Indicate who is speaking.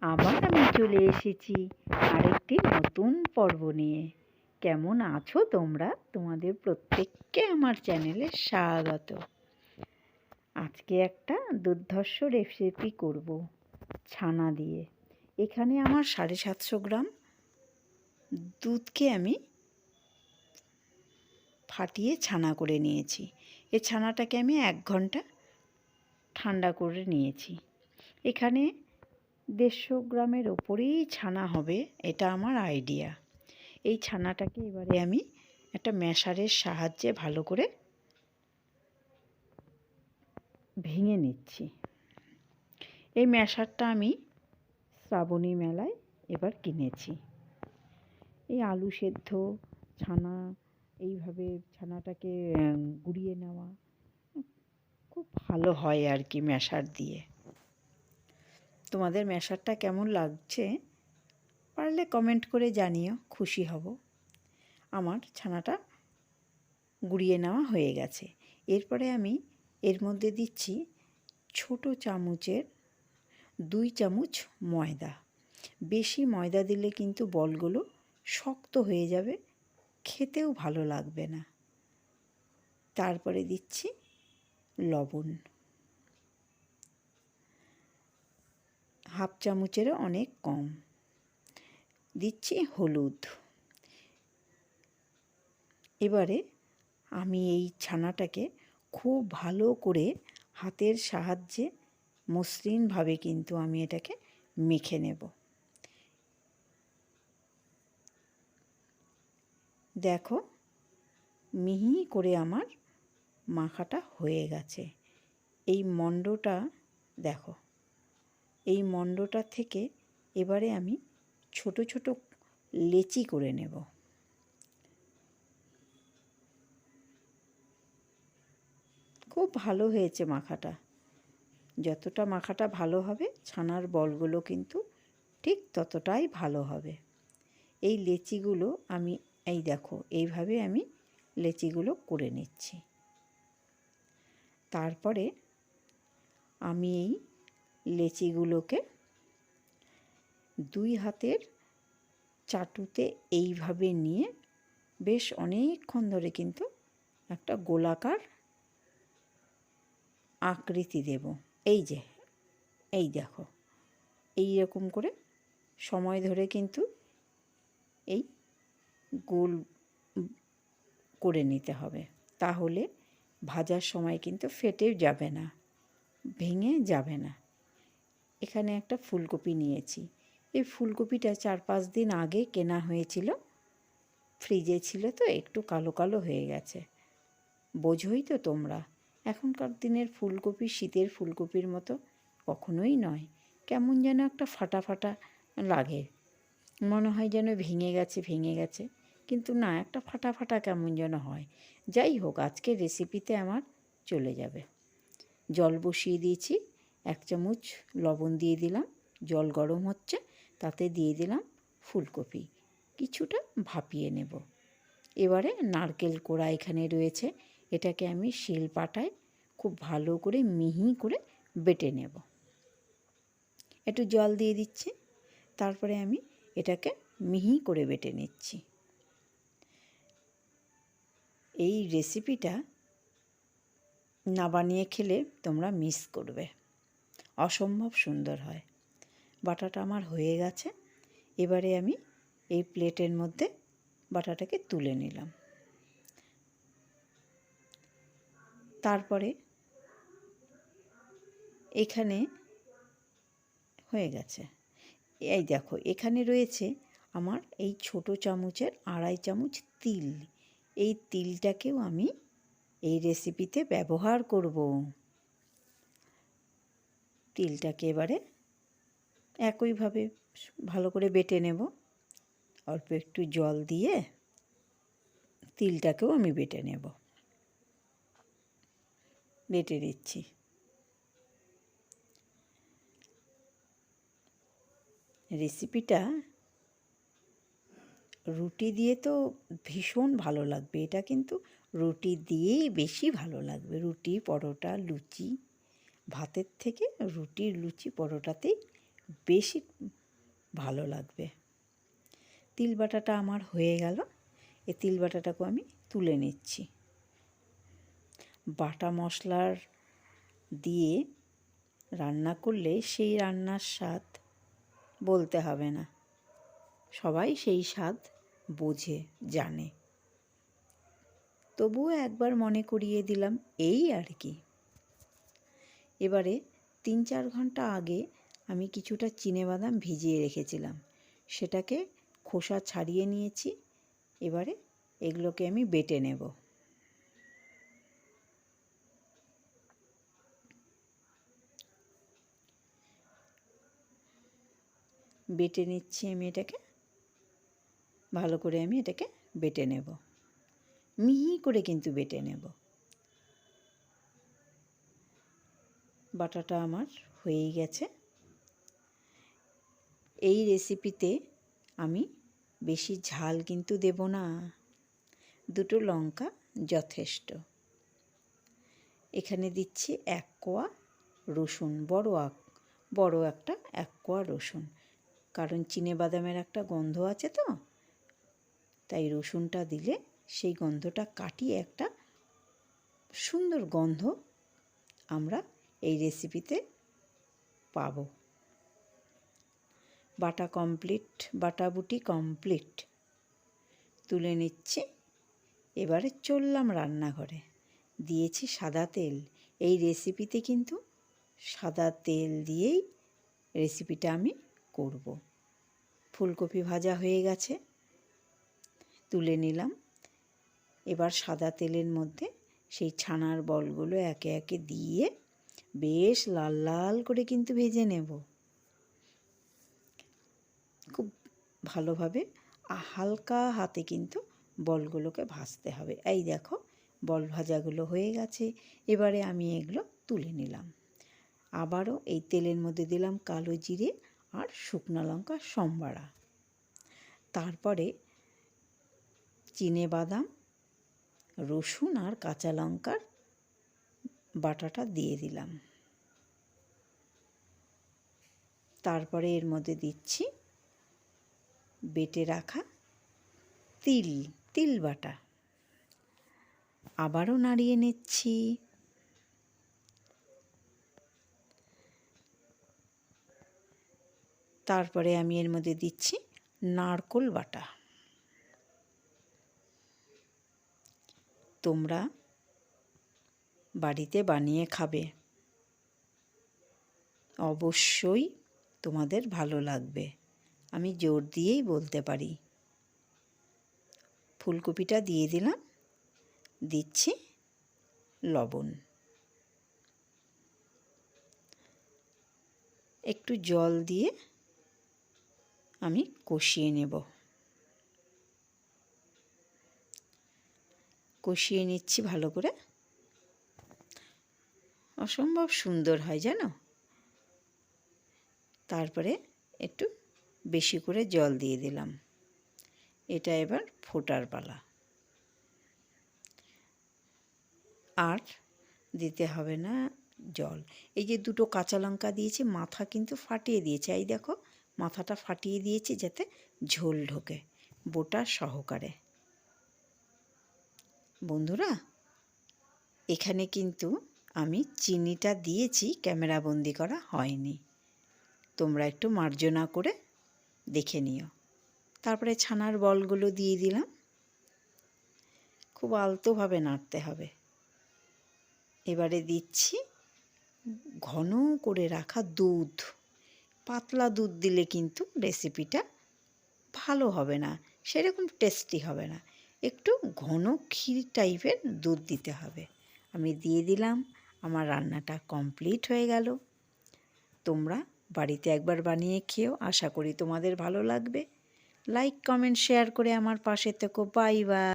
Speaker 1: আবার আমি চলে এসেছি আরেকটি নতুন পর্ব নিয়ে। কেমন আছো তোমরা? তোমাদের প্রত্যেককে আমার চ্যানেলে স্বাগত। আজকে একটা দুর্ধর্ষ রেসিপি করব ছানা দিয়ে। এখানে আমার 750 গ্রাম দুধকে আমি ফাটিয়ে ছানা করে নিয়েছি। এই ছানাটাকে আমি 1 ঘন্টা ঠান্ডা করে নিয়েছি। এখানে 150 গ্রামের ওপরেই ছানা হবে, এটা আমার আইডিয়া। এই ছানাটাকে এবারে আমি একটা ম্যাশারের সাহায্যে ভালো করে ভেঙে নিচ্ছি। এই ম্যাশারটা আমি শ্রাবণী মেলায় এবার কিনেছি। এই আলু সেদ্ধ ছানা এইভাবে ছানাটাকে গুঁড়িয়ে নেওয়া খুব ভালো হয় আর কি ম্যাশার দিয়ে। তোমাদের ম্যাশারটা কেমন লাগছে পারলে কমেন্ট করে জানিও, খুশি হব। আমার ছানাটা গুঁড়িয়ে নেওয়া হয়ে গেছে। এরপরে আমি এর মধ্যে দিচ্ছি ছোট চামচের 2 চামচ ময়দা। বেশি ময়দা দিলে কিন্তু বলগুলো শক্ত হয়ে যাবে, খেতেও ভালো লাগবে না। তারপরে দিচ্ছি লবণ, 1/2 চামচেরও অনেক কম। দিচ্ছি হলুদ। এবারে আমি এই ছানাটাকে খুব ভালো করে হাতের সাহায্যে মসৃণভাবে কিন্তু আমি এটাকে মেখে নেব। দেখো মিহি করে আমার মাখাটা হয়ে গেছে। এই মণ্ডটা দেখো, এই মণ্ডটা থেকে এবারে আমি ছোট ছোট লেচি করে নেব। খুব ভালো হয়েছে মাখাটা। যতটা মাখাটা ভালো হবে ছানার বলগুলো কিন্তু ঠিক ততটাই ভালো হবে। এই লেচিগুলো আমি এই দেখো এইভাবে আমি লেচিগুলো করে নিচ্ছি। তারপরে আমি এই লেচিগুলোকে 2 হাতের চাটুতে এইভাবে নিয়ে বেশ অনেকক্ষণ ধরে কিন্তু একটা গোলাকার আকৃতি দেব। এই যে এই দেখো এই রকম করে সময় ধরে কিন্তু এই গোল করে নিতে হবে, তাহলে ভাজার সময় কিন্তু ফেটে যাবে না, ভেঙে যাবে না। এখানে একটা ফুলকপি নিয়েছি। এই ফুলকপিটা 4-5 দিন আগে কেনা হয়েছিল, ফ্রিজে ছিল তো একটু কালো কালো হয়ে গেছে। বোঝোই তো তোমরা এখনকার দিনের ফুলকপি শীতের ফুলকপির মতো কখনোই নয়। কেমন যেন একটা ফাটা ফাটা লাগে, মনে হয় যেন ভেঙে গেছে, কিন্তু না, একটা ফাটা ফাটা কেমন যেন হয়। যাই হোক, আজকের রেসিপিতে আমার চলে যাবে। জল বসিয়ে দিয়েছি, 1 চামচ লবণ দিয়ে দিলাম, জল গরম হচ্ছে, তাতে দিয়ে দিলাম ফুলকপি, কিছুটা ভাপিয়ে নেব। এবারে নারকেল কোড়া এখানে রয়েছে, এটাকে আমি শিলপাটায় খুব ভালো করে মিহি করে বেটে নেব। একটু জল দিয়ে দিচ্ছি, তারপরে আমি এটাকে মিহি করে বেটে নিচ্ছি। এই রেসিপিটা না বানিয়ে খেলে তোমরা মিস করবে, অসম্ভব সুন্দর হয়। বাটাটা আমার হয়ে গেছে। এবারে আমি এই প্লেটের মধ্যে বাটাটাকে তুলে নিলাম। তারপরে এখানে হয়ে গেছে, এই দেখো এখানে রয়েছে আমার এই ছোট চামচের 2.5 চামচ তিল। এই তিলটাকেও আমি এই রেসিপিতে ব্যবহার করব। তিলটাকে এবারে একইভাবে ভালো করে বেটে নেব। অল্প একটু জল দিয়ে তিলটাকেও আমি বেটে নেব। বেটে দিচ্ছি। রেসিপিটা রুটি দিয়ে তো ভীষণ ভালো লাগবে, এটা কিন্তু রুটি দিয়েই বেশি ভালো লাগবে। রুটি, পরোটা, লুচি, ভাতের থেকে রুটি, লুচি, পরোটাতেই বেশি ভালো লাগবে। তিল বাটাটা আমার হয়ে গেল। এই তিল বাটাটাকে আমি তুলে নিচ্ছি। বাটা মশলার দিয়ে রান্না করলে সেই রান্নার স্বাদ বলতে হবে না, সবাই সেই স্বাদ বোঝে, জানে। তবুও একবার মনে করিয়ে দিলাম, এই আর কি। এবারে 3-4 ঘন্টা আগে আমি কিছুটা চিনেবাদাম ভিজিয়ে রেখেছিলাম, সেটাকে খোসা ছাড়িয়ে নিয়েছি। এবারে এগুলোকে আমি বেটে নেব। বেটে নিচ্ছি আমি এটাকে, ভালো করে আমি এটাকে বেটে নেব, মিহি করে কিন্তু বেটে নেব। বাটাটা আমার হয়েই গেছে। এই রেসিপিতে আমি বেশি ঝাল কিন্তু দেব না, 2 লঙ্কা যথেষ্ট। এখানে দিচ্ছি 1 কোয়া রসুন, বড় একটা 1 কোয়া রসুন, কারণ চিনেবাদামের একটা গন্ধ আছে তো, তাই রসুনটা দিলে সেই গন্ধটা কাটিয়ে একটা সুন্দর গন্ধ আমরা এই রেসিপিতে পাবো। বাটা কমপ্লিট, বাটাবুটি কমপ্লিট, তুলে নিচ্ছি। এবারে চললাম রান্নাঘরে। দিয়েছি সাদা তেল। এই রেসিপিতে কিন্তু সাদা তেল দিয়েই রেসিপিটা আমি করব। ফুলকপি ভাজা হয়ে গেছে, তুলে নিলাম। এবার সাদা তেলের মধ্যে সেই ছানার বলগুলো একে একে দিয়ে বেশ লাল লাল করে কিন্তু ভেজে নেব। খুব ভালোভাবে হালকা হাতে কিন্তু বলগুলোকে ভাজতে হবে। এই দেখো, বল ভাজাগুলো হয়ে গেছে। এবারে আমি এগুলো তুলে নিলাম। আবারও এই তেলের মধ্যে দিলাম কালো জিরে আর শুকনো লঙ্কা সম্বারা। তারপরে চিনেবাদাম, রসুন আর কাঁচা লঙ্কার বাটাটা দিয়ে দিলাম। তারপরে এর মধ্যে দিচ্ছি বেটে রাখা তিল বাটা। আবারও নাড়িয়ে নিচ্ছি। তারপরে আমি এর মধ্যে দিচ্ছি নারকোল বাটা। তোমরা বাড়িতে বানিয়ে খাবে, অবশ্যই তোমাদের ভালো লাগবে, আমি জোর দিয়েই বলতে পারি। ফুলকপিটা দিয়ে দিলাম, দিচ্ছি লবণ, একটু জল দিয়ে আমি কষিয়ে নেব। কষিয়ে নিচ্ছি ভালো করে। অসম্ভব সুন্দর হয় জানো। তারপরে একটু বেশি করে জল দিয়ে দিলাম। এটা এবার ফোটার পালা। আর দিতে হবে না জল। এই যে 2 কাঁচা লঙ্কা দিয়েছি, মাথা কিন্তু ফাটিয়ে দিয়েছি। এই দেখো, মাথাটা ফাটিয়ে দিয়েছি যাতে ঝোল ঢোকে বোটা সহকারে। বন্ধুরা, এখানে কিন্তু আমি চিনিটা দিয়েছি, ক্যামেরাবন্দি করা হয়নি, তোমরা একটু মার্জনা করে দেখে নিও। তারপরে ছানার বলগুলো দিয়ে দিলাম। খুব আলতোভাবে নাড়তে হবে। এবারে দিচ্ছি ঘন করে রাখা দুধ। পাতলা দুধ দিলে কিন্তু রেসিপিটা ভালো হবে না, সেরকম টেস্টি হবে না। একটু ঘন ক্ষীর টাইপের দুধ দিতে হবে। আমি দিয়ে দিলাম। আমার রান্নাটা কমপ্লিট হয়ে গেল। তোমরা বাড়িতে একবার বানিয়ে খেও, আশা করি তোমাদের ভালো লাগবে। লাইক, কমেন্ট, শেয়ার করে আমার পাশে থেকো। Bye bye.